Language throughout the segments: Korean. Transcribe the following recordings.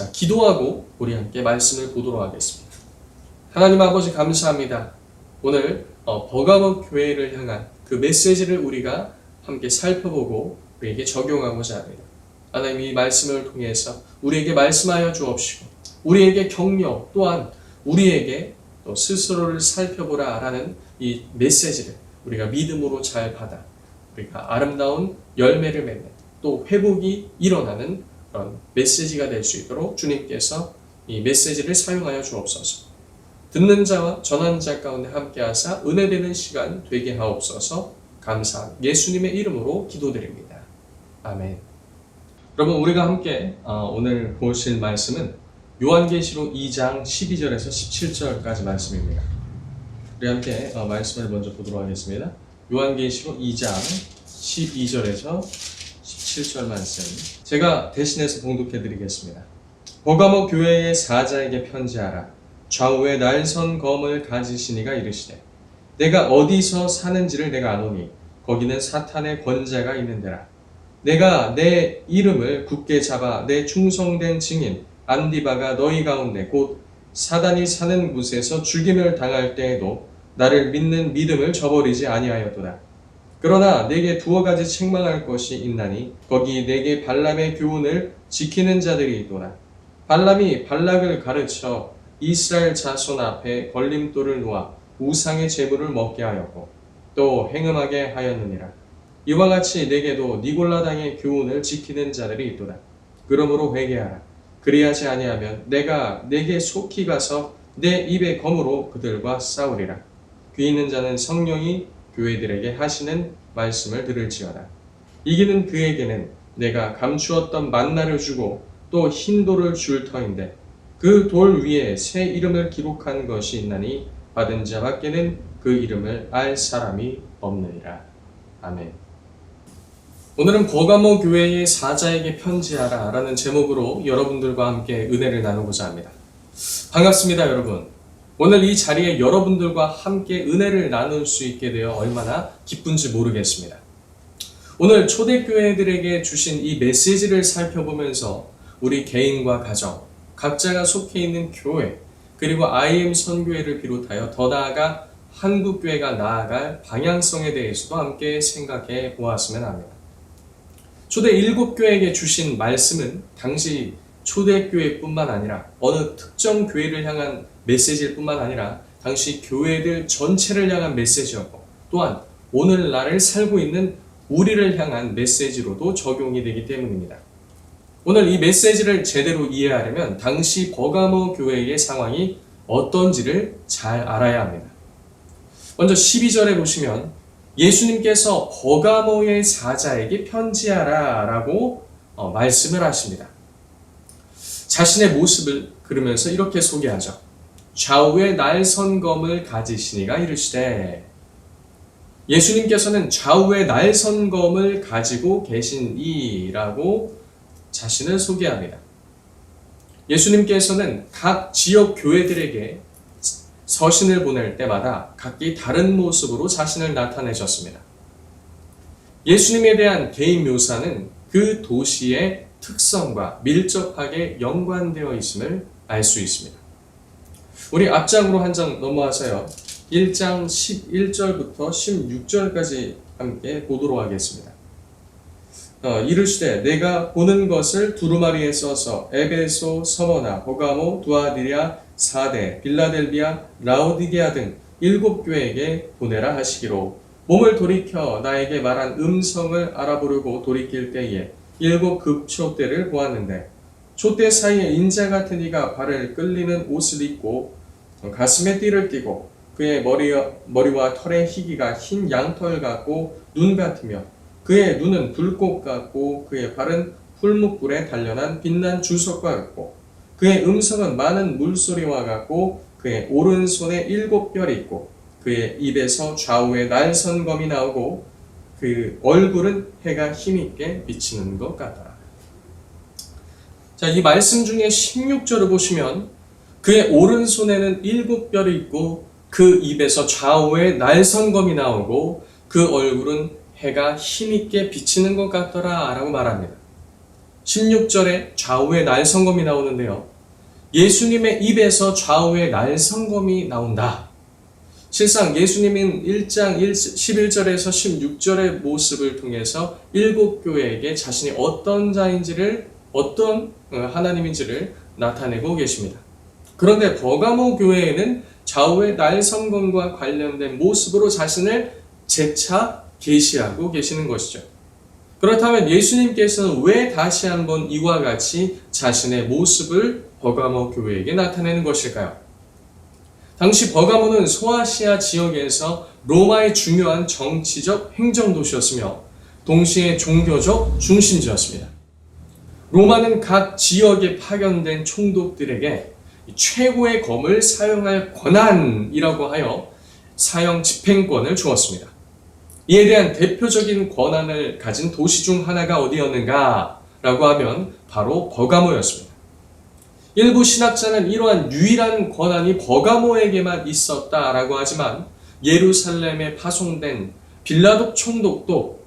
자, 기도하고 우리 함께 말씀을 보도록 하겠습니다. 하나님 아버지 감사합니다. 오늘 버가모 교회를 향한 그 메시지를 우리가 함께 살펴보고 우리에게 적용하고자 합니다. 하나님 이 말씀을 통해서 우리에게 말씀하여 주옵시고 우리에게 격려 또한 우리에게 또 스스로를 살펴보라 라는 이 메시지를 우리가 믿음으로 잘 받아 우리가 아름다운 열매를 맺는 또 회복이 일어나는 그런 메시지가 될 수 있도록 주님께서 이 메시지를 사용하여 주옵소서. 듣는 자와 전하는 자 가운데 함께하사 은혜되는 시간 되게 하옵소서. 감사합니다. 예수님의 이름으로 기도드립니다. 아멘. 여러분 우리가 함께 오늘 보실 말씀은 요한계시록 2장 12절에서 17절까지 말씀입니다. 우리 함께 말씀을 먼저 보도록 하겠습니다. 요한계시록 2장 12절에서 17절 말씀 제가 대신해서 봉독해 드리겠습니다. 버가모 교회의 사자에게 편지하라. 좌우에 날선 검을 가지시니가 이르시되 내가 어디서 사는지를 내가 아노니 거기는 사탄의 권자가 있는 데라. 내가 내 이름을 굳게 잡아 내 충성된 증인 안디바가 너희 가운데 곧 사단이 사는 곳에서 죽임을 당할 때에도 나를 믿는 믿음을 저버리지 아니하였도다. 그러나 내게 두어 가지 책망할 것이 있나니 거기 내게 발람의 교훈을 지키는 자들이 있도다. 발람이 발락을 가르쳐 이스라엘 자손 앞에 걸림돌을 놓아 우상의 제물을 먹게 하였고 또 행음하게 하였느니라. 이와 같이 내게도 니골라당의 교훈을 지키는 자들이 있도다. 그러므로 회개하라. 그리하지 아니하면 내가 내게 속히 가서 내 입의 검으로 그들과 싸우리라. 귀 있는 자는 성령이 교회들에게 하시는 말씀을 들을지어다. 이기는 그에게는 내가 감추었던 만나를 주고 또 흰 돌을 줄 터인데 그 돌 위에 새 이름을 기록한 것이 있나니 받은 자밖에는 그 이름을 알 사람이 없느니라. 아멘. 오늘은 버가모 교회의 사자에게 편지하라 라는 제목으로 여러분들과 함께 은혜를 나누고자 합니다. 반갑습니다 여러분. 오늘 이 자리에 여러분들과 함께 은혜를 나눌 수 있게 되어 얼마나 기쁜지 모르겠습니다. 오늘 초대교회들에게 주신 이 메시지를 살펴보면서 우리 개인과 가정, 각자가 속해 있는 교회, 그리고 IM 선교회를 비롯하여 더 나아가 한국교회가 나아갈 방향성에 대해서도 함께 생각해 보았으면 합니다. 초대 7교회에게 주신 말씀은 당시 초대교회뿐만 아니라 어느 특정 교회를 향한 메시지일 뿐만 아니라 당시 교회들 전체를 향한 메시지였고 또한 오늘날을 살고 있는 우리를 향한 메시지로도 적용이 되기 때문입니다. 오늘 이 메시지를 제대로 이해하려면 당시 버가모 교회의 상황이 어떤지를 잘 알아야 합니다. 먼저 12절에 보시면 예수님께서 버가모의 사자에게 편지하라 라고 말씀을 하십니다. 자신의 모습을 그러면서 이렇게 소개하죠. 좌우에 날선 검을 가지시니가 이르시되 예수님께서는 좌우에 날선 검을 가지고 계신 이라고 자신을 소개합니다. 예수님께서는 각 지역 교회들에게 서신을 보낼 때마다 각기 다른 모습으로 자신을 나타내셨습니다. 예수님에 대한 개인 묘사는 그 도시의 특성과 밀접하게 연관되어 있음을 알 수 있습니다. 우리 앞장으로 한 장 넘어와서요. 1장 11절부터 16절까지 함께 보도록 하겠습니다. 이르시되 내가 보는 것을 두루마리에 써서 에베소, 서머나, 버가모, 두아디랴, 사데, 빌라델비아, 라오디게아 등 7교회에게 보내라 하시기로 몸을 돌이켜 나에게 말한 음성을 알아보려고 돌이킬 때에 7 급초대를 보았는데 촛대 사이에 인자 같은 이가 발을 끌리는 옷을 입고 가슴에 띠를 띠고 그의 머리와 털의 희기가 흰 양털 같고 눈 같으며 그의 눈은 불꽃 같고 그의 발은 풀무불에 단련한 빛난 주석과 같고 그의 음성은 많은 물소리와 같고 그의 오른손에 7뼈리 있고 그의 입에서 좌우에 날선 검이 나오고 그 얼굴은 해가 힘있게 비치는 것 같더라. 자, 이 말씀 중에 16절을 보시면 그의 오른손에는 7뼈리 있고 그 입에서 좌우에 날선 검이 나오고 그 얼굴은 해가 힘있게 비치는 것 같더라 라고 말합니다. 16절에 좌우의 날성검이 나오는데요. 예수님의 입에서 좌우의 날성검이 나온다. 실상 예수님은 1장 11절에서 16절의 모습을 통해서 일곱 교회에게 자신이 어떤 자인지를, 어떤 하나님인지를 나타내고 계십니다. 그런데 버가모 교회에는 좌우의 날성검과 관련된 모습으로 자신을 재차 계시하고 계시는 것이죠. 그렇다면 예수님께서는 왜 다시 한번 이와 같이 자신의 모습을 버가모 교회에게 나타내는 것일까요? 당시 버가모는 소아시아 지역에서 로마의 중요한 정치적 행정도시였으며 동시에 종교적 중심지였습니다. 로마는 각 지역에 파견된 총독들에게 최고의 검을 사용할 권한이라고 하여 사형 집행권을 주었습니다. 이에 대한 대표적인 권한을 가진 도시 중 하나가 어디였는가 라고 하면 바로 버가모였습니다. 일부 신학자는 이러한 유일한 권한이 버가모에게만 있었다라고 하지만 예루살렘에 파송된 빌라도 총독도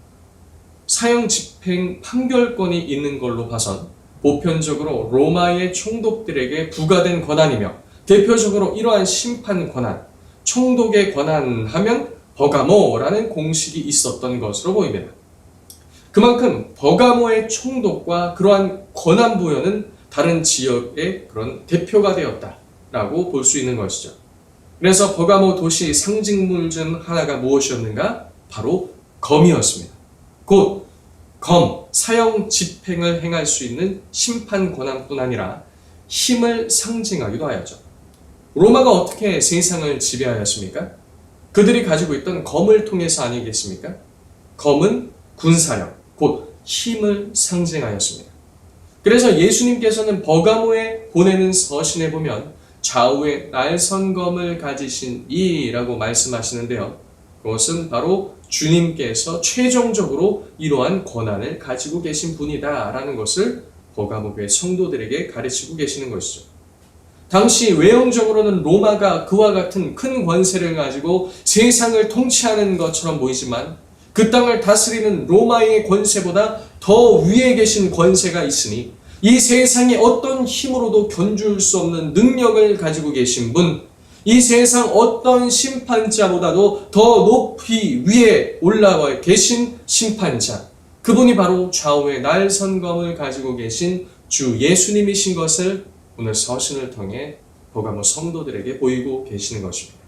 사형 집행 판결권이 있는 걸로 봐선 보편적으로 로마의 총독들에게 부과된 권한이며 대표적으로 이러한 심판 권한, 총독의 권한 하면 버가모라는 공식이 있었던 것으로 보입니다. 그만큼 버가모의 총독과 그러한 권한 부여는 다른 지역의 그런 대표가 되었다라고 볼 수 있는 것이죠. 그래서 버가모 도시의 상징물 중 하나가 무엇이었는가? 바로 검이었습니다. 곧 검, 사형 집행을 행할 수 있는 심판 권한뿐 아니라 힘을 상징하기도 하였죠. 로마가 어떻게 세상을 지배하였습니까? 그들이 가지고 있던 검을 통해서 아니겠습니까? 검은 군사력, 곧 힘을 상징하였습니다. 그래서 예수님께서는 버가모에 보내는 서신에 보면 좌우에 날선검을 가지신 이라고 말씀하시는데요. 그것은 바로 주님께서 최종적으로 이러한 권한을 가지고 계신 분이다 라는 것을 버가모 교회 성도들에게 가르치고 계시는 것이죠. 당시 외형적으로는 로마가 그와 같은 큰 권세를 가지고 세상을 통치하는 것처럼 보이지만 그 땅을 다스리는 로마의 권세보다 더 위에 계신 권세가 있으니 이 세상의 어떤 힘으로도 견줄 수 없는 능력을 가지고 계신 분, 이 세상 어떤 심판자보다도 더 높이 위에 올라와 계신 심판자, 그분이 바로 좌우의 날선검을 가지고 계신 주 예수님이신 것을 오늘 서신을 통해 버가모 성도들에게 보이고 계시는 것입니다.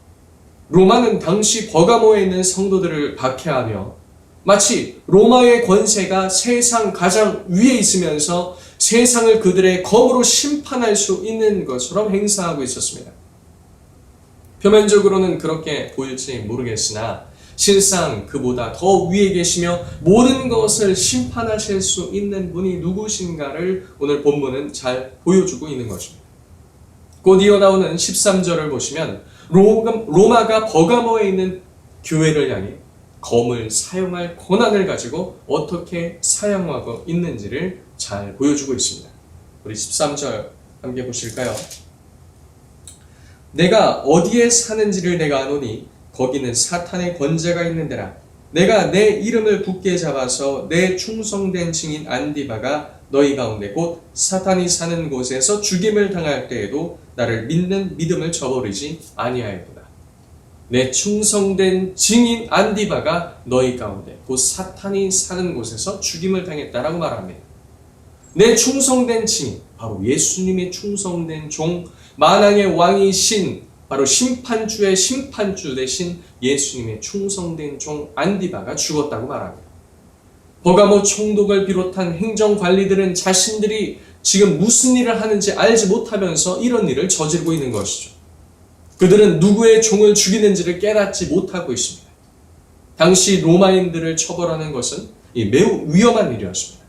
로마는 당시 버가모에 있는 성도들을 박해하며 마치 로마의 권세가 세상 가장 위에 있으면서 세상을 그들의 검으로 심판할 수 있는 것처럼 행사하고 있었습니다. 표면적으로는 그렇게 보일지 모르겠으나 실상 그보다 더 위에 계시며 모든 것을 심판하실 수 있는 분이 누구신가를 오늘 본문은 잘 보여주고 있는 것입니다. 곧 이어 나오는 13절을 보시면 로마가 버가모에 있는 교회를 향해 검을 사용할 권한을 가지고 어떻게 사용하고 있는지를 잘 보여주고 있습니다. 우리 13절 함께 보실까요? 내가 어디에 사는지를 내가 아노니 거기는 사탄의 권세가 있는 데라. 내가 내 이름을 굳게 잡아서 내 충성된 증인 안디바가 너희 가운데 곧 사탄이 사는 곳에서 죽임을 당할 때에도 나를 믿는 믿음을 저버리지 아니하였도다. 내 충성된 증인 안디바가 너희 가운데 곧 사탄이 사는 곳에서 죽임을 당했다라고 말합니다. 내 충성된 증인, 바로 예수님의 충성된 종, 만왕의 왕이신 바로 심판주의 심판주 대신 예수님의 충성된 종 안디바가 죽었다고 말합니다. 버가모 총독을 비롯한 행정관리들은 자신들이 지금 무슨 일을 하는지 알지 못하면서 이런 일을 저지르고 있는 것이죠. 그들은 누구의 종을 죽이는지를 깨닫지 못하고 있습니다. 당시 로마인들을 처벌하는 것은 매우 위험한 일이었습니다.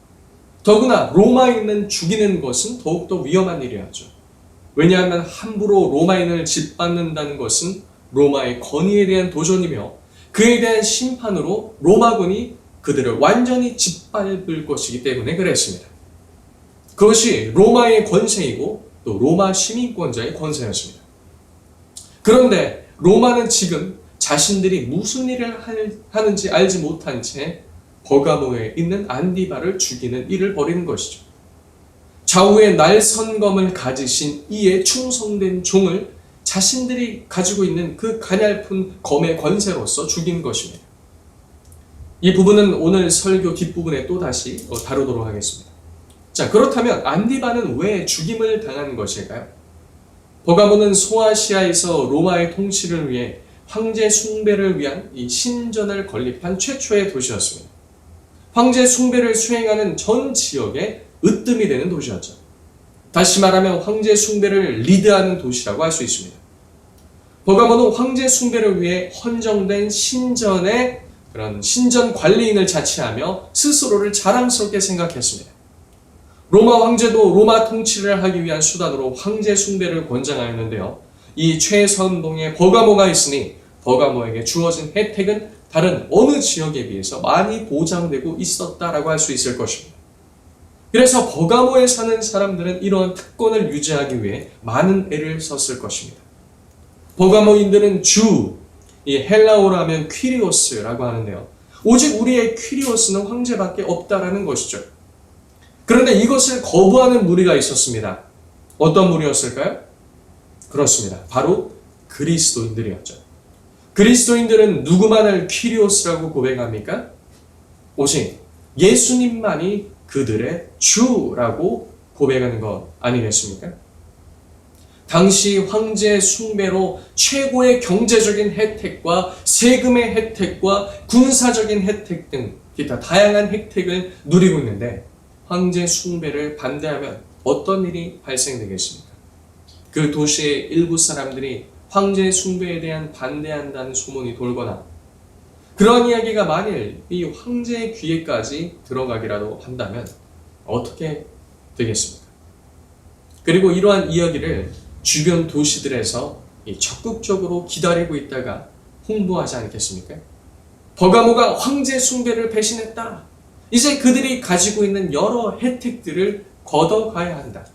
더구나 로마인은 죽이는 것은 더욱더 위험한 일이었죠. 왜냐하면 함부로 로마인을 짓밟는다는 것은 로마의 권위에 대한 도전이며 그에 대한 심판으로 로마군이 그들을 완전히 짓밟을 것이기 때문에 그랬습니다. 그것이 로마의 권세이고 또 로마 시민권자의 권세였습니다. 그런데 로마는 지금 자신들이 무슨 일을 하는지 알지 못한 채 버가모에 있는 안디바를 죽이는 일을 벌이는 것이죠. 좌우에 날선검을 가지신 이에 충성된 종을 자신들이 가지고 있는 그 가냘픈 검의 권세로서 죽인 것입니다. 이 부분은 오늘 설교 뒷부분에 또 다시 다루도록 하겠습니다. 자, 그렇다면 안디바는 왜 죽임을 당한 것일까요? 버가모는 소아시아에서 로마의 통치를 위해 황제 숭배를 위한 이 신전을 건립한 최초의 도시였습니다. 황제 숭배를 수행하는 전 지역에 으뜸이 되는 도시였죠. 다시 말하면 황제 숭배를 리드하는 도시라고 할 수 있습니다. 버가모는 황제 숭배를 위해 헌정된 신전의 그런 신전 관리인을 자치하며 스스로를 자랑스럽게 생각했습니다. 로마 황제도 로마 통치를 하기 위한 수단으로 황제 숭배를 권장하였는데요. 이 최선봉에 버가모가 있으니 버가모에게 주어진 혜택은 다른 어느 지역에 비해서 많이 보장되고 있었다라고 할 수 있을 것입니다. 그래서 버가모에 사는 사람들은 이러한 특권을 유지하기 위해 많은 애를 썼을 것입니다. 버가모인들은 이 헬라어로 하면 퀴리오스라고 하는데요. 오직 우리의 퀴리오스는 황제밖에 없다라는 것이죠. 그런데 이것을 거부하는 무리가 있었습니다. 어떤 무리였을까요? 그렇습니다. 바로 그리스도인들이었죠. 그리스도인들은 누구만을 퀴리오스라고 고백합니까? 오직 예수님만이 그들의 주라고 고백하는 것 아니겠습니까? 당시 황제 숭배로 최고의 경제적인 혜택과 세금의 혜택과 군사적인 혜택 등 기타 다양한 혜택을 누리고 있는데 황제 숭배를 반대하면 어떤 일이 발생되겠습니까? 그 도시의 일부 사람들이 황제 숭배에 대한 반대한다는 소문이 돌거나 그런 이야기가 만일 이 황제의 귀에까지 들어가기라도 한다면 어떻게 되겠습니까? 그리고 이러한 이야기를 주변 도시들에서 적극적으로 기다리고 있다가 홍보하지 않겠습니까? 버가모가 황제 숭배를 배신했다. 이제 그들이 가지고 있는 여러 혜택들을 걷어가야 한다.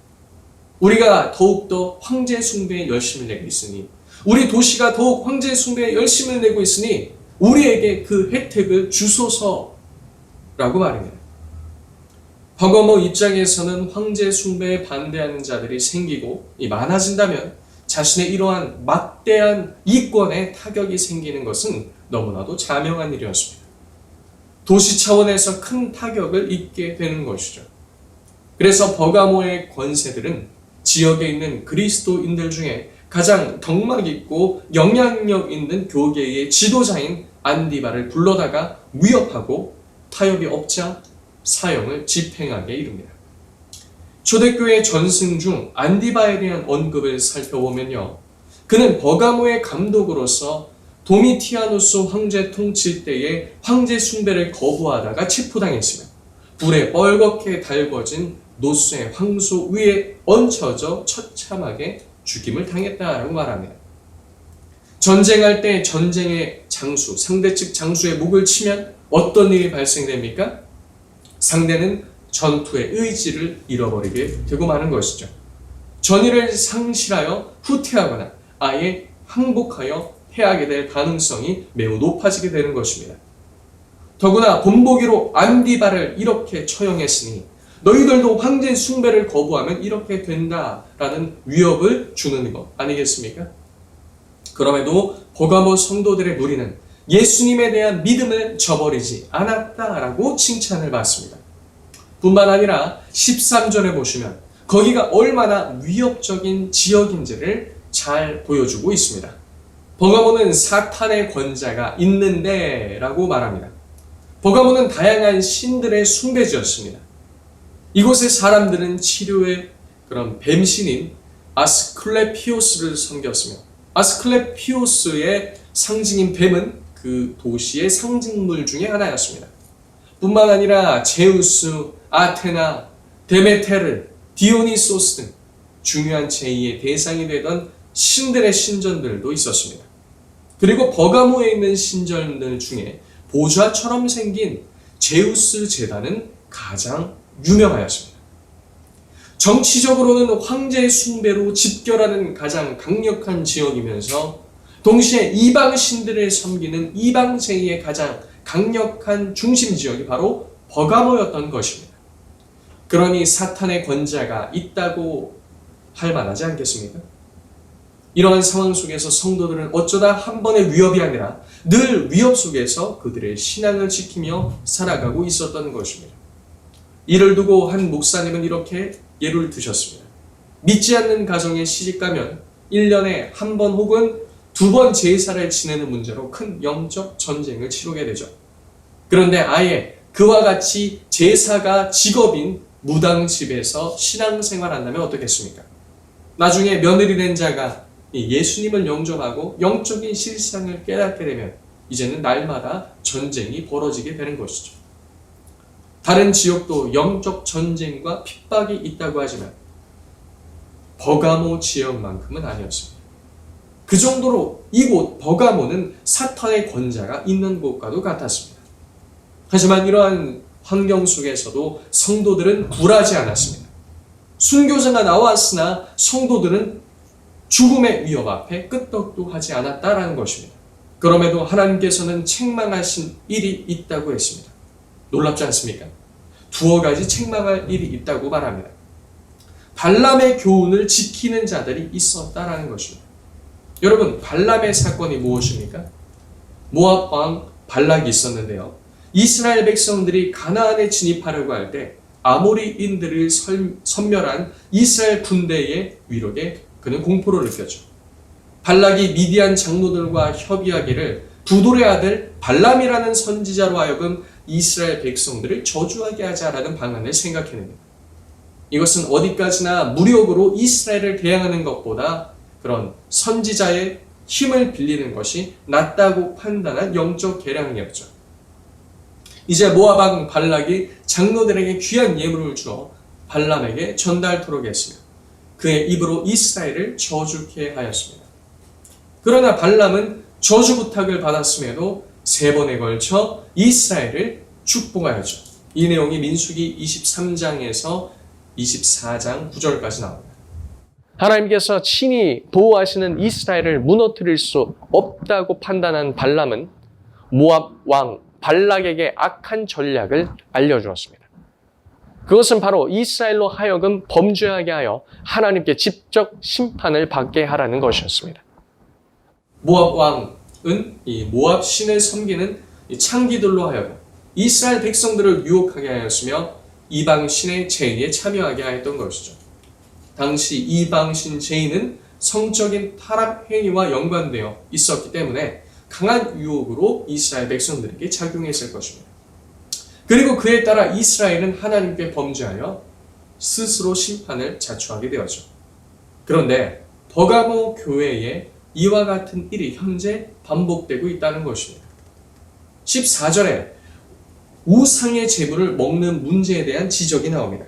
우리가 더욱더 황제 숭배에 열심을 내고 있으니 우리 도시가 더욱 황제 숭배에 열심을 내고 있으니 우리에게 그 혜택을 주소서라고 말입니다. 버가모 입장에서는 황제 숭배에 반대하는 자들이 생기고 많아진다면 자신의 이러한 막대한 이권에 타격이 생기는 것은 너무나도 자명한 일이었습니다. 도시 차원에서 큰 타격을 입게 되는 것이죠. 그래서 버가모의 권세들은 지역에 있는 그리스도인들 중에 가장 덕막 있고 영향력 있는 교계의 지도자인 안디바를 불러다가 위협하고 타협이 없자 사형을 집행하게 이릅니다. 초대교회 전승 중 안디바에 대한 언급을 살펴보면요. 그는 버가모의 감독으로서 도미티아누스 황제 통치 때에 황제 숭배를 거부하다가 체포당했으며 불에 뻘겋게 달궈진 노스의 황소 위에 얹혀져 처참하게 죽임을 당했다라고 말합니다. 전쟁할 때 전쟁의 장수, 상대 측 장수의 목을 치면 어떤 일이 발생됩니까? 상대는 전투의 의지를 잃어버리게 되고 마는 것이죠. 전의를 상실하여 후퇴하거나 아예 항복하여 패하게 될 가능성이 매우 높아지게 되는 것입니다. 더구나 본보기로 안디바를 이렇게 처형했으니 너희들도 황제 숭배를 거부하면 이렇게 된다라는 위협을 주는 것 아니겠습니까? 그럼에도 버가모 성도들의 무리는 예수님에 대한 믿음을 저버리지 않았다라고 칭찬을 받습니다. 뿐만 아니라 13절에 보시면 거기가 얼마나 위협적인 지역인지를 잘 보여주고 있습니다. 버가모는 사탄의 권자가 있는데 라고 말합니다. 버가모는 다양한 신들의 숭배지였습니다. 이곳의 사람들은 치료의 그런 뱀신인 아스클레피오스를 섬겼으며 아스클레피오스의 상징인 뱀은 그 도시의 상징물 중에 하나였습니다. 뿐만 아니라 제우스, 아테나, 데메테르, 디오니소스 등 중요한 제의의 대상이 되던 신들의 신전들도 있었습니다. 그리고 버가모에 있는 신전들 중에 보좌처럼 생긴 제우스 제단은 가장 유명하였습니다. 정치적으로는 황제 숭배로 집결하는 가장 강력한 지역이면서 동시에 이방 신들을 섬기는 이방 제의의 가장 강력한 중심 지역이 바로 버가모였던 것입니다. 그러니 사탄의 권자가 있다고 할 만하지 않겠습니까? 이러한 상황 속에서 성도들은 어쩌다 한 번의 위협이 아니라 늘 위협 속에서 그들의 신앙을 지키며 살아가고 있었던 것입니다. 이를 두고 한 목사님은 이렇게 예를 드셨습니다. 믿지 않는 가정에 시집가면 1년에 한 번 혹은 2번 제사를 지내는 문제로 큰 영적 전쟁을 치르게 되죠. 그런데 아예 그와 같이 제사가 직업인 무당집에서 신앙생활한다면 어떻겠습니까? 나중에 며느리 된 자가 예수님을 영접하고 영적인 실상을 깨닫게 되면 이제는 날마다 전쟁이 벌어지게 되는 것이죠. 다른 지역도 영적 전쟁과 핍박이 있다고 하지만 버가모 지역만큼은 아니었습니다. 그 정도로 이곳 버가모는 사탄의 권자가 있는 곳과도 같았습니다. 하지만 이러한 환경 속에서도 성도들은 굴하지 않았습니다. 순교자가 나왔으나 성도들은 죽음의 위협 앞에 끄떡도 하지 않았다라는 것입니다. 그럼에도 하나님께서는 책망하신 일이 있다고 했습니다. 놀랍지 않습니까? 2가지 책망할 일이 있다고 말합니다. 발람의 교훈을 지키는 자들이 있었다라는 것입니다. 여러분, 발람의 사건이 무엇입니까? 모압 왕 발락이 있었는데요. 이스라엘 백성들이 가나안에 진입하려고 할 때 아모리인들을 섬멸한 이스라엘 군대의 위력에 그는 공포를 느꼈죠. 발락이 미디안 장로들과 협의하기를 부돌의 아들 발람이라는 선지자로 하여금 이스라엘 백성들을 저주하게 하자라는 방안을 생각해냅니다. 이것은 어디까지나 무력으로 이스라엘을 대항하는 것보다 그런 선지자의 힘을 빌리는 것이 낫다고 판단한 영적 계량이었죠. 이제 모압 왕 발락이 장로들에게 귀한 예물을 주어 발람에게 전달토록 했으며 그의 입으로 이스라엘을 저주케 하였습니다. 그러나 발람은 저주 부탁을 받았음에도 3번에 걸쳐 이스라엘을 축복하였죠. 이 내용이 민수기 23장에서 24장 9절까지 나옵니다. 하나님께서 친히 보호하시는 이스라엘을 무너뜨릴 수 없다고 판단한 발람은 모압 왕 발락에게 악한 전략을 알려주었습니다. 그것은 바로 이스라엘로 하여금 범죄하게 하여 하나님께 직접 심판을 받게 하라는 것이었습니다. 모압 왕은 이 모압 신을 섬기는 창기들로 하여금 이스라엘 백성들을 유혹하게 하였으며 이방 신의 제의에 참여하게 하였던 것이죠. 당시 이방 신 제의는 성적인 타락 행위와 연관되어 있었기 때문에 강한 유혹으로 이스라엘 백성들에게 작용했을 것입니다. 그리고 그에 따라 이스라엘은 하나님께 범죄하여 스스로 심판을 자초하게 되었죠. 그런데 버가모 교회에 이와 같은 일이 현재 반복되고 있다는 것입니다. 14절에 우상의 제물을 먹는 문제에 대한 지적이 나옵니다.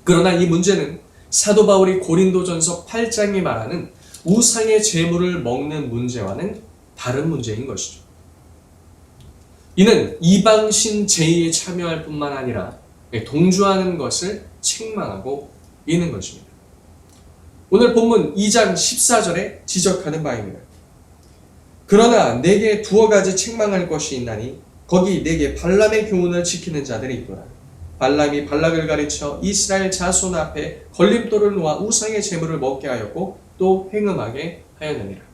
그러나 이 문제는 사도 바울이 고린도전서 8장이 말하는 우상의 제물을 먹는 문제와는 다른 문제인 것이죠. 이는 이방신 제의에 참여할 뿐만 아니라 동조하는 것을 책망하고 있는 것입니다. 오늘 본문 2장 14절에 지적하는 바입니다. 그러나 내게 2가지 책망할 것이 있나니 거기 내게 발람의 교훈을 지키는 자들이 있구나. 발람이 발락을 가르쳐 이스라엘 자손 앞에 걸림돌을 놓아 우상의 제물을 먹게 하였고 또 행음하게 하였느니라.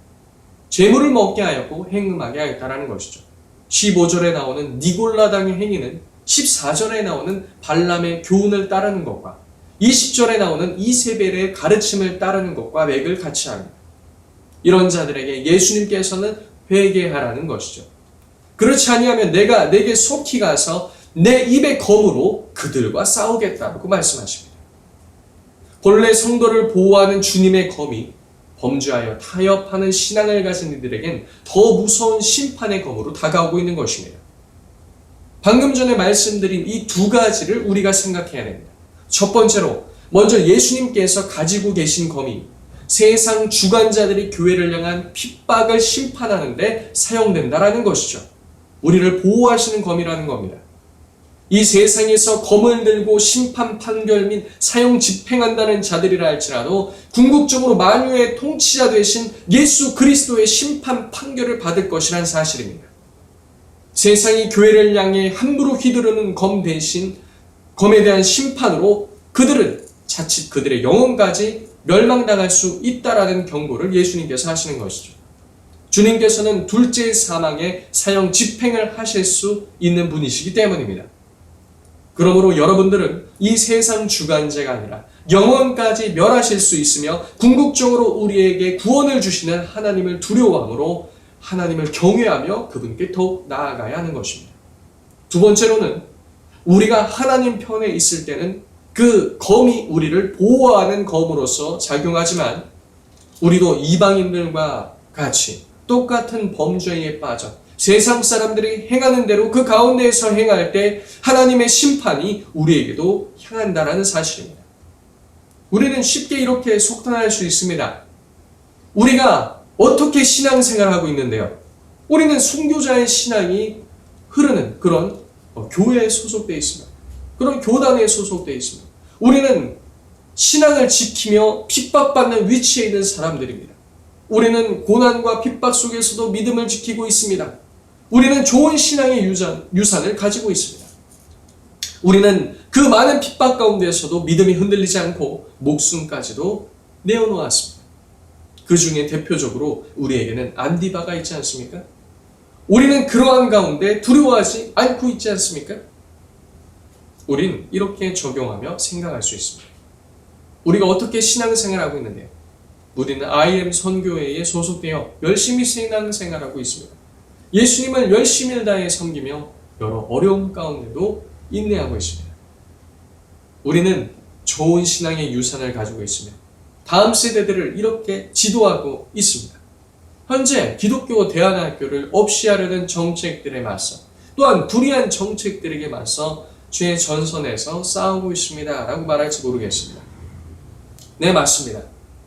제물을 먹게 하였고 행음하게 하였다라는 것이죠. 15절에 나오는 니골라당의 행위는 14절에 나오는 발람의 교훈을 따르는 것과 20절에 나오는 이세벨의 가르침을 따르는 것과 맥을 같이 합니다. 이런 자들에게 예수님께서는 회개하라는 것이죠. 그렇지 아니하면 내가 내게 속히 가서 내 입의 검으로 그들과 싸우겠다고 말씀하십니다. 본래 성도를 보호하는 주님의 검이 범죄하여 타협하는 신앙을 가진 이들에겐 더 무서운 심판의 검으로 다가오고 있는 것입니다. 방금 전에 말씀드린 이 2가지를 우리가 생각해야 됩니다. 첫 번째로 먼저 예수님께서 가지고 계신 검이 세상 주관자들이 교회를 향한 핍박을 심판하는 데 사용된다라는 것이죠. 우리를 보호하시는 검이라는 겁니다. 이 세상에서 검을 들고 심판 판결 및 사형 집행한다는 자들이라 할지라도 궁극적으로 만유의 통치자 되신 예수 그리스도의 심판 판결을 받을 것이란 사실입니다. 세상이 교회를 향해 함부로 휘두르는 검 대신 검에 대한 심판으로 그들은 자칫 그들의 영혼까지 멸망당할 수 있다라는 경고를 예수님께서 하시는 것이죠. 주님께서는 둘째 사망의 사형 집행을 하실 수 있는 분이시기 때문입니다. 그러므로 여러분들은 이 세상 주관자가 아니라 영혼까지 멸하실 수 있으며 궁극적으로 우리에게 구원을 주시는 하나님을 두려워함으로 하나님을 경외하며 그분께 더욱 나아가야 하는 것입니다. 두 번째로는 우리가 하나님 편에 있을 때는 그 검이 우리를 보호하는 검으로서 작용하지만 우리도 이방인들과 같이 똑같은 범죄에 빠져 세상 사람들이 행하는 대로 그 가운데에서 행할 때 하나님의 심판이 우리에게도 향한다라는 사실입니다. 우리는 쉽게 이렇게 속단할 수 있습니다. 우리가 어떻게 신앙생활을 하고 있는데요? 우리는 순교자의 신앙이 흐르는 그런 교회에 소속되어 있습니다. 그런 교단에 소속되어 있습니다. 우리는 신앙을 지키며 핍박받는 위치에 있는 사람들입니다. 우리는 고난과 핍박 속에서도 믿음을 지키고 있습니다. 우리는 좋은 신앙의 유산을 가지고 있습니다. 우리는 그 많은 핍박 가운데서도 믿음이 흔들리지 않고 목숨까지도 내어놓았습니다. 그 중에 대표적으로 우리에게는 안디바가 있지 않습니까? 우리는 그러한 가운데 두려워하지 않고 있지 않습니까? 우린 이렇게 적용하며 생각할 수 있습니다. 우리가 어떻게 신앙생활하고 있는데요? 우리는 IM 선교회에 소속되어 열심히 신앙생활하고 있습니다. 예수님을 열심히 다해 섬기며 여러 어려움 가운데도 인내하고 있습니다. 우리는 좋은 신앙의 유산을 가지고 있으며 다음 세대들을 이렇게 지도하고 있습니다. 현재 기독교 대안학교를 없이 하려는 정책들에 맞서 또한 불의한 정책들에게 맞서 주의 전선에서 싸우고 있습니다. 라고 말할지 모르겠습니다. 네, 맞습니다.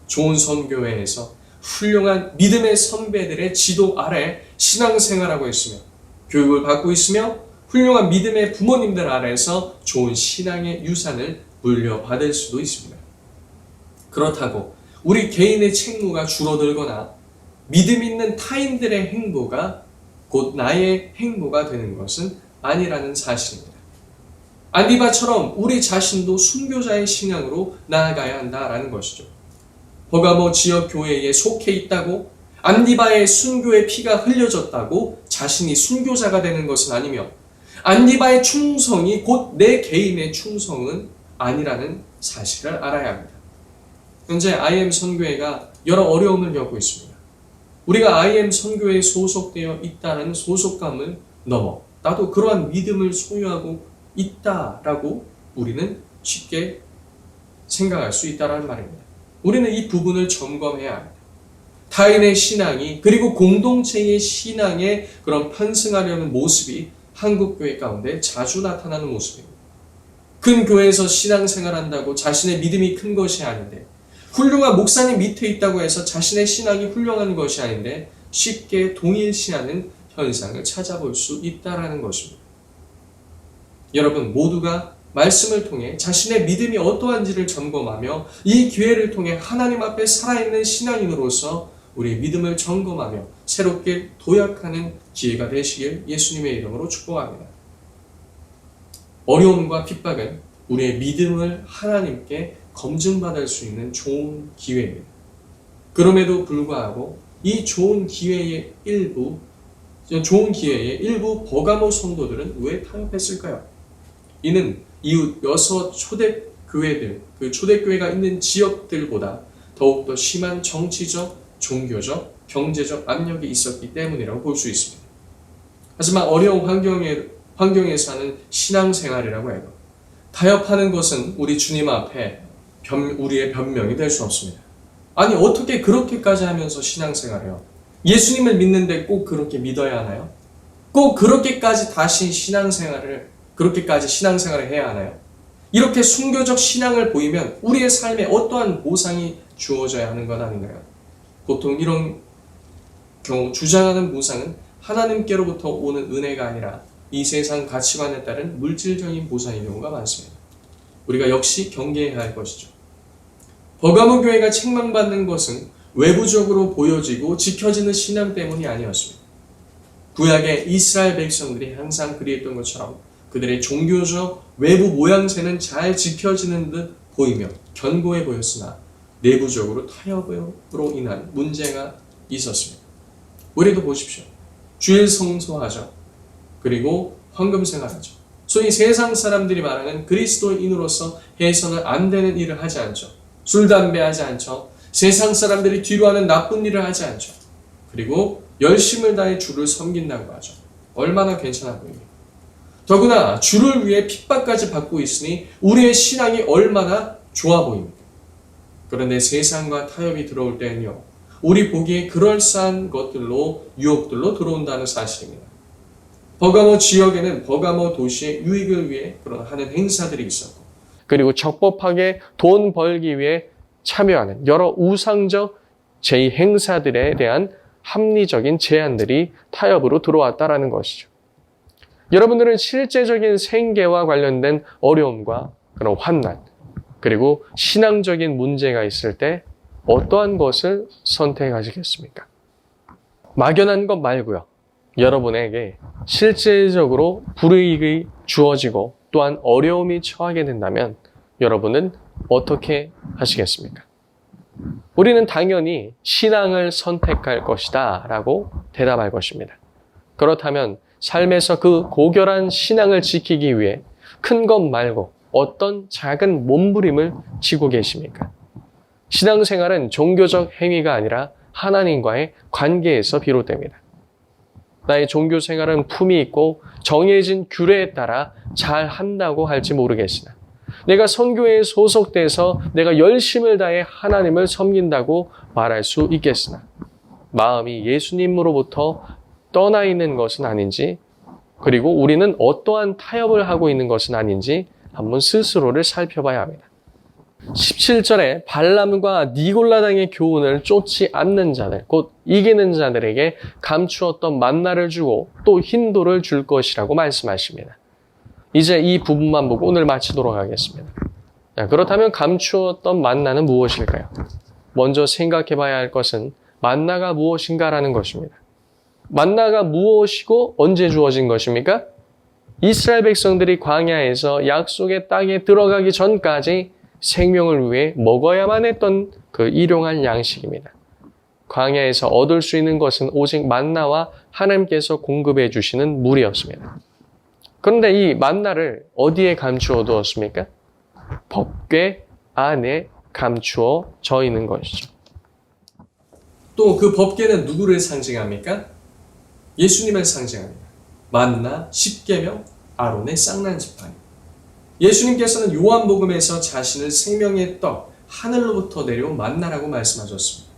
좋은 선교회에서 훌륭한 믿음의 선배들의 지도 아래 신앙생활하고 있으며 교육을 받고 있으며 훌륭한 믿음의 부모님들 아래에서 좋은 신앙의 유산을 물려받을 수도 있습니다. 그렇다고 우리 개인의 책무가 줄어들거나 믿음 있는 타인들의 행보가 곧 나의 행보가 되는 것은 아니라는 사실입니다. 안디바처럼 우리 자신도 순교자의 신앙으로 나아가야 한다라는 것이죠. 버가모 지역 교회에 속해 있다고 안디바의 순교의 피가 흘려졌다고 자신이 순교자가 되는 것은 아니며 안디바의 충성이 곧 내 개인의 충성은 아니라는 사실을 알아야 합니다. 현재 IM 선교회가 여러 어려움을 겪고 있습니다. 우리가 IM 선교회에 소속되어 있다는 소속감을 넘어 나도 그러한 믿음을 소유하고 있다라고 우리는 쉽게 생각할 수 있다는 말입니다. 우리는 이 부분을 점검해야 합니다. 타인의 신앙이 그리고 공동체의 신앙에 그런 편승하려는 모습이 한국교회 가운데 자주 나타나는 모습입니다. 큰 교회에서 신앙생활한다고 자신의 믿음이 큰 것이 아닌데 훌륭한 목사님 밑에 있다고 해서 자신의 신앙이 훌륭한 것이 아닌데 쉽게 동일시하는 현상을 찾아볼 수 있다는 것입니다. 여러분 모두가 말씀을 통해 자신의 믿음이 어떠한지를 점검하며 이 기회를 통해 하나님 앞에 살아있는 신앙인으로서 우리의 믿음을 점검하며 새롭게 도약하는 기회가 되시길 예수님의 이름으로 축복합니다. 어려움과 핍박은 우리의 믿음을 하나님께 검증받을 수 있는 좋은 기회입니다. 그럼에도 불구하고 이 좋은 기회의 일부 버가모 성도들은 왜 타협했을까요? 이는 이웃 6 초대교회들, 그 초대교회가 있는 지역들보다 더욱더 심한 정치적, 종교적, 경제적 압력이 있었기 때문이라고 볼 수 있습니다. 하지만 어려운 환경에서 하는 신앙생활이라고 해도 타협하는 것은 우리 주님 앞에 우리의 변명이 될 수 없습니다. 아니 어떻게 그렇게까지 하면서 신앙생활해요? 예수님을 믿는데 꼭 그렇게 믿어야 하나요? 꼭 그렇게까지 그렇게까지 신앙생활을 해야 하나요? 이렇게 순교적 신앙을 보이면 우리의 삶에 어떠한 보상이 주어져야 하는 것 아닌가요? 보통 이런 경우 주장하는 보상은 하나님께로부터 오는 은혜가 아니라 이 세상 가치관에 따른 물질적인 보상인 경우가 많습니다. 우리가 역시 경계해야 할 것이죠. 버가모 교회가 책망받는 것은 외부적으로 보여지고 지켜지는 신앙 때문이 아니었습니다. 구약의 이스라엘 백성들이 항상 그리했던 것처럼 그들의 종교적 외부 모양새는 잘 지켜지는 듯 보이며 견고해 보였으나 내부적으로 타협으로 인한 문제가 있었습니다. 우리도 보십시오. 주일 성소하죠. 그리고 헌금 생활하죠. 소위 세상 사람들이 말하는 그리스도인으로서 해서는 안 되는 일을 하지 않죠. 술, 담배 하지 않죠. 세상 사람들이 뒤로하는 나쁜 일을 하지 않죠. 그리고 열심을 다해 주를 섬긴다고 하죠. 얼마나 괜찮아 보입니까? 더구나 주를 위해 핍박까지 받고 있으니 우리의 신앙이 얼마나 좋아 보입니까? 그런데 세상과 타협이 들어올 때는요, 우리 보기에 그럴싸한 것들로, 유혹들로 들어온다는 사실입니다. 버가모 지역에는 버가모 도시의 유익을 위해 그런 하는 행사들이 있었고, 그리고 적법하게 돈 벌기 위해 참여하는 여러 우상적 제2행사들에 대한 합리적인 제한들이 타협으로 들어왔다라는 것이죠. 여러분들은 실제적인 생계와 관련된 어려움과 그런 환난, 그리고 신앙적인 문제가 있을 때 어떠한 것을 선택하시겠습니까? 막연한 것 말고요. 여러분에게 실제적으로 불이익이 주어지고 또한 어려움이 처하게 된다면 여러분은 어떻게 하시겠습니까? 우리는 당연히 신앙을 선택할 것이다 라고 대답할 것입니다. 그렇다면 삶에서 그 고결한 신앙을 지키기 위해 큰 것 말고 어떤 작은 몸부림을 지고 계십니까? 신앙생활은 종교적 행위가 아니라 하나님과의 관계에서 비롯됩니다. 나의 종교생활은 품이 있고 정해진 규례에 따라 잘 한다고 할지 모르겠으나 내가 선교회에 소속돼서 내가 열심을 다해 하나님을 섬긴다고 말할 수 있겠으나 마음이 예수님으로부터 떠나 있는 것은 아닌지, 그리고 우리는 어떠한 타협을 하고 있는 것은 아닌지 한번 스스로를 살펴봐야 합니다. 17절에 발람과 니골라당의 교훈을 쫓지 않는 자들, 곧 이기는 자들에게 감추었던 만나를 주고 또 흰돌을 줄 것이라고 말씀하십니다. 이제 이 부분만 보고 오늘 마치도록 하겠습니다. 자, 그렇다면 감추었던 만나는 무엇일까요? 먼저 생각해 봐야 할 것은 만나가 무엇인가라는 것입니다. 만나가 무엇이고 언제 주어진 것입니까? 이스라엘 백성들이 광야에서 약속의 땅에 들어가기 전까지 생명을 위해 먹어야만 했던 그 일용할 양식입니다. 광야에서 얻을 수 있는 것은 오직 만나와 하나님께서 공급해 주시는 물이었습니다. 그런데 이 만나를 어디에 감추어 두었습니까? 법궤 안에 감추어져 있는 것이죠. 또 그 법궤는 누구를 상징합니까? 예수님을 상징합니다. 만나, 십계명, 아론의 쌍난지팡이. 예수님께서는 요한복음에서 자신을 생명의 떡, 하늘로부터 내려온 만나라고 말씀하셨습니다.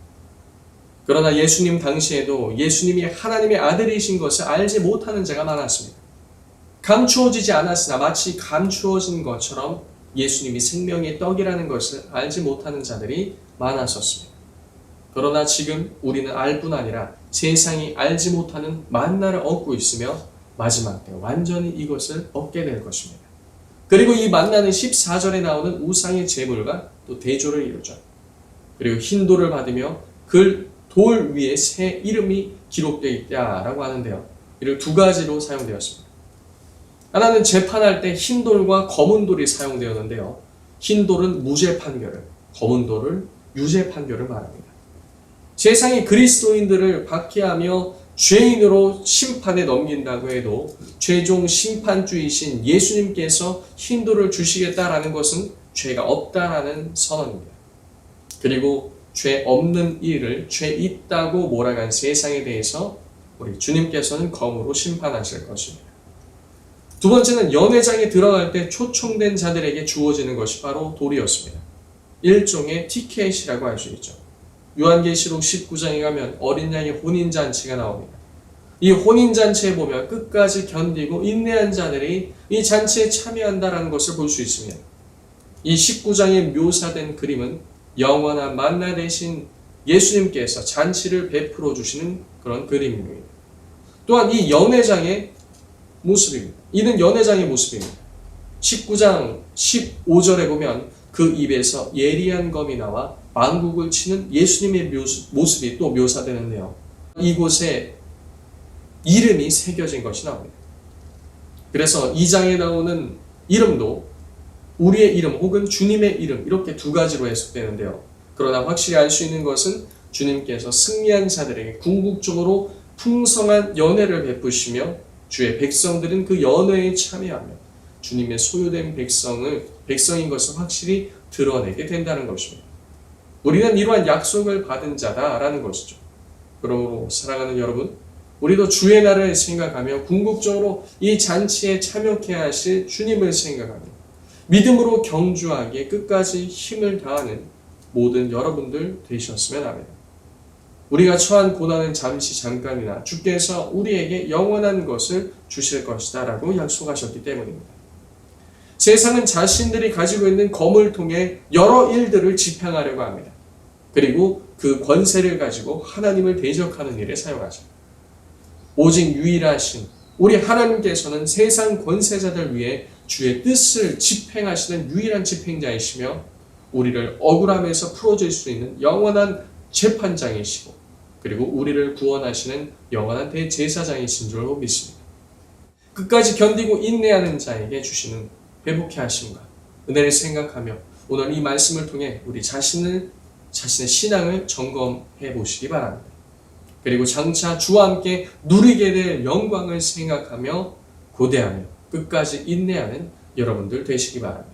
그러나 예수님 당시에도 예수님이 하나님의 아들이신 것을 알지 못하는 자가 많았습니다. 감추어지지 않았으나 마치 감추어진 것처럼 예수님이 생명의 떡이라는 것을 알지 못하는 자들이 많았었습니다. 그러나 지금 우리는 알 뿐 아니라 세상이 알지 못하는 만나를 얻고 있으며 마지막 때 완전히 이것을 얻게 될 것입니다. 그리고 이 만나는 14절에 나오는 우상의 제물과 또 대조를 이루죠. 그리고 흰 돌을 받으며 그 돌 위에 새 이름이 기록되어 있다라고 하는데요. 이를 두 가지로 사용되었습니다. 하나는 재판할 때 흰 돌과 검은 돌이 사용되었는데요. 흰 돌은 무죄 판결을, 검은 돌을 유죄 판결을 말합니다. 세상이 그리스도인들을 박해하며 죄인으로 심판에 넘긴다고 해도 최종 심판주이신 예수님께서 흰 돌을 주시겠다라는 것은 죄가 없다라는 선언입니다. 그리고 죄 없는 일을 죄 있다고 몰아간 세상에 대해서 우리 주님께서는 검으로 심판하실 것입니다. 두 번째는 연회장에 들어갈 때 초청된 자들에게 주어지는 것이 바로 돌이었습니다. 일종의 티켓이라고 할 수 있죠. 요한계시록 19장에 가면 어린 양의 혼인잔치가 나옵니다. 이 혼인잔치에 보면 끝까지 견디고 인내한 자들이 이 잔치에 참여한다는 것을 볼 수 있습니다. 이 19장에 묘사된 그림은 영원한 만나 대신 예수님께서 잔치를 베풀어 주시는 그런 그림입니다. 또한 이 연회장의 모습입니다. 이는 연회장의 모습입니다. 19장 15절에 보면 그 입에서 예리한 검이 나와 만국을 치는 예수님의 모습이 또 묘사되는데요. 이곳에 이름이 새겨진 것이 나옵니다. 그래서 2장에 나오는 이름도 우리의 이름 혹은 주님의 이름 이렇게 두 가지로 해석되는데요. 그러나 확실히 알 수 있는 것은 주님께서 승리한 자들에게 궁극적으로 풍성한 연회를 베푸시며 주의 백성들은 그 연회에 참여하며 주님의 소유된 백성인 것을 확실히 드러내게 된다는 것입니다. 우리는 이러한 약속을 받은 자다라는 것이죠. 그러므로 사랑하는 여러분, 우리도 주의 날을 생각하며 궁극적으로 이 잔치에 참여케 하실 주님을 생각하며 믿음으로 경주하기에 끝까지 힘을 다하는 모든 여러분들 되셨으면 합니다. 우리가 처한 고난은 잠깐이나 주께서 우리에게 영원한 것을 주실 것이다 라고 약속하셨기 때문입니다. 세상은 자신들이 가지고 있는 검을 통해 여러 일들을 지향하려고 합니다. 그리고 그 권세를 가지고 하나님을 대적하는 일에 사용하죠. 오직 유일하신 우리 하나님께서는 세상 권세자들 위해 주의 뜻을 집행하시는 유일한 집행자이시며 우리를 억울함에서 풀어줄 수 있는 영원한 재판장이시고 그리고 우리를 구원하시는 영원한 대제사장이신 줄로 믿습니다. 끝까지 견디고 인내하는 자에게 주시는 회복케 하심과 은혜를 생각하며 오늘 이 말씀을 통해 우리 자신의 신앙을 점검해 보시기 바랍니다. 그리고 장차 주와 함께 누리게 될 영광을 생각하며 고대하며 끝까지 인내하는 여러분들 되시기 바랍니다.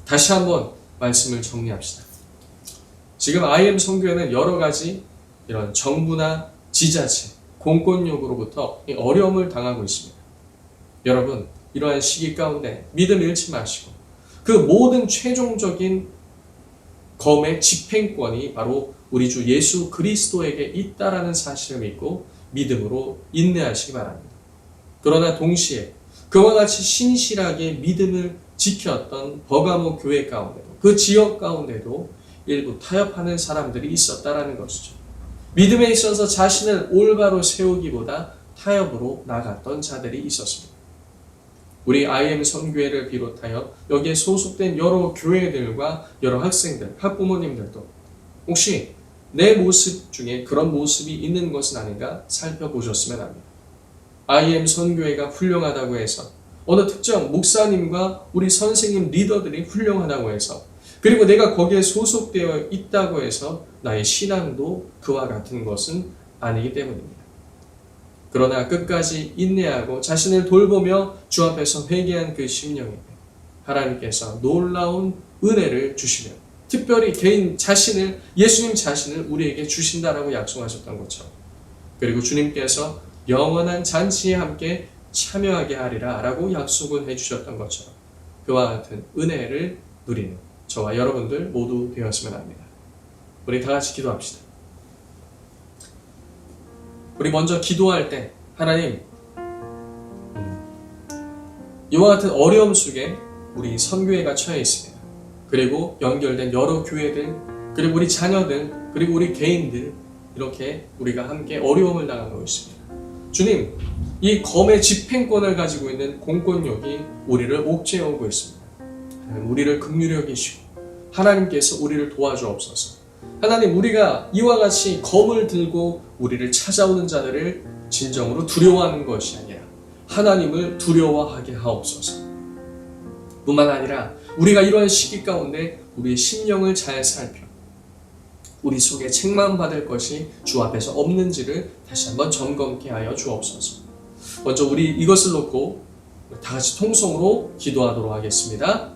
다시 한번 말씀을 정리합시다. 지금 IM 선교회는 여러 가지 이런 정부나 지자체, 공권력으로부터 어려움을 당하고 있습니다. 여러분, 이러한 시기 가운데 믿음 잃지 마시고 그 모든 최종적인 검의 집행권이 바로 우리 주 예수 그리스도에게 있다라는 사실을 믿고 믿음으로 인내하시기 바랍니다. 그러나 동시에 그와 같이 신실하게 믿음을 지켰던 버가모 교회 가운데도 그 지역 가운데도 일부 타협하는 사람들이 있었다라는 것이죠. 믿음에 있어서 자신을 올바로 세우기보다 타협으로 나갔던 자들이 있었습니다. 우리 IM 선교회를 비롯하여 여기에 소속된 여러 교회들과 여러 학생들, 학부모님들도 혹시 내 모습 중에 그런 모습이 있는 것은 아닌가 살펴보셨으면 합니다. IM 선교회가 훌륭하다고 해서 어느 특정 목사님과 우리 선생님 리더들이 훌륭하다고 해서 그리고 내가 거기에 소속되어 있다고 해서 나의 신앙도 그와 같은 것은 아니기 때문입니다. 그러나 끝까지 인내하고 자신을 돌보며 주 앞에서 회개한 그 심령에게 하나님께서 놀라운 은혜를 주시며 특별히 개인 자신을 예수님 자신을 우리에게 주신다라고 약속하셨던 것처럼 그리고 주님께서 영원한 잔치에 함께 참여하게 하리라 라고 약속을 해주셨던 것처럼 그와 같은 은혜를 누리는 저와 여러분들 모두 되었으면 합니다. 우리 다 같이 기도합시다. 우리 먼저 기도할 때 하나님 이와 같은 어려움 속에 우리 선교회가 처해 있습니다. 그리고 연결된 여러 교회들 그리고 우리 자녀들 그리고 우리 개인들 이렇게 우리가 함께 어려움을 당하고 있습니다. 주님, 이 검의 집행권을 가지고 있는 공권력이 우리를 옥죄어오고 있습니다. 우리를 긍휼히 여기시고 하나님께서 우리를 도와주옵소서. 하나님, 우리가 이와 같이 검을 들고 우리를 찾아오는 자들을 진정으로 두려워하는 것이 아니라 하나님을 두려워하게 하옵소서. 뿐만 아니라 우리가 이러한 시기 가운데 우리의 심령을 잘 살펴 우리 속에 책망 받을 것이 주 앞에서 없는지를 다시 한번 점검케 하여 주옵소서. 먼저 우리 이것을 놓고 다 같이 통성으로 기도하도록 하겠습니다.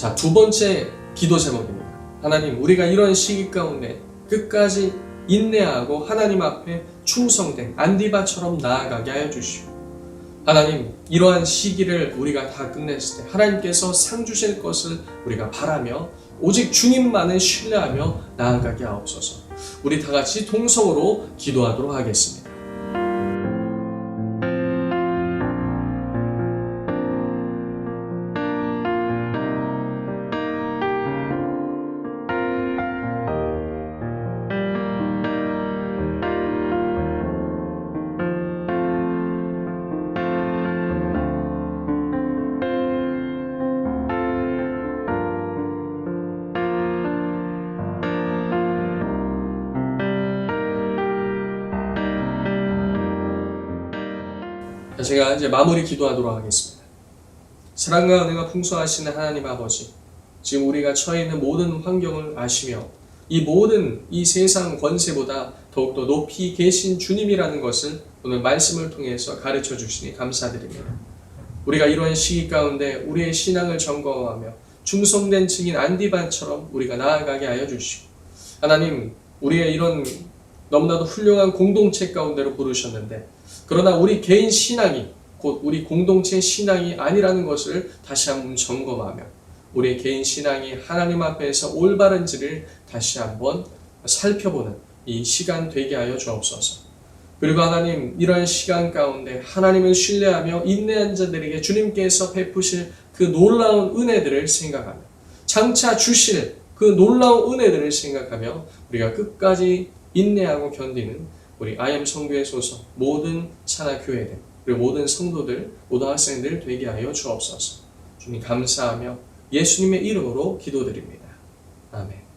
자, 두 번째 기도 제목입니다. 하나님, 우리가 이런 시기 가운데 끝까지 인내하고 하나님 앞에 충성된 안디바처럼 나아가게 하여 주시오. 하나님, 이러한 시기를 우리가 다 끝냈을 때 하나님께서 상 주실 것을 우리가 바라며 오직 주님만을 신뢰하며 나아가게 하옵소서. 우리 다 같이 통성으로 기도하도록 하겠습니다. 제가 이제 마무리 기도하도록 하겠습니다. 사랑과 은혜가 풍성하시는 하나님 아버지, 지금 우리가 처해 있는 모든 환경을 아시며 이 모든 이 세상 권세보다 더욱더 높이 계신 주님이라는 것을 오늘 말씀을 통해서 가르쳐 주시니 감사드립니다. 우리가 이러한 시기 가운데 우리의 신앙을 점검하며 충성된 증인 안디반처럼 우리가 나아가게 하여 주시고, 하나님, 우리의 이런 너무나도 훌륭한 공동체 가운데로 부르셨는데, 그러나 우리 개인 신앙이 곧 우리 공동체 신앙이 아니라는 것을 다시 한번 점검하며 우리의 개인 신앙이 하나님 앞에서 올바른지를 다시 한번 살펴보는 이 시간 되게 하여 주옵소서. 그리고 하나님, 이러한 시간 가운데 하나님을 신뢰하며 인내한 자들에게 주님께서 베푸실 그 놀라운 은혜들을 생각하며 장차 주실 그 놀라운 은혜들을 생각하며 우리가 끝까지 인내하고 견디는 우리 IM 성교회 소속 모든 산하교회들 그리고 모든 성도들, 모든 학생들 되게 하여 주옵소서. 주님 감사하며 예수님의 이름으로 기도드립니다. 아멘.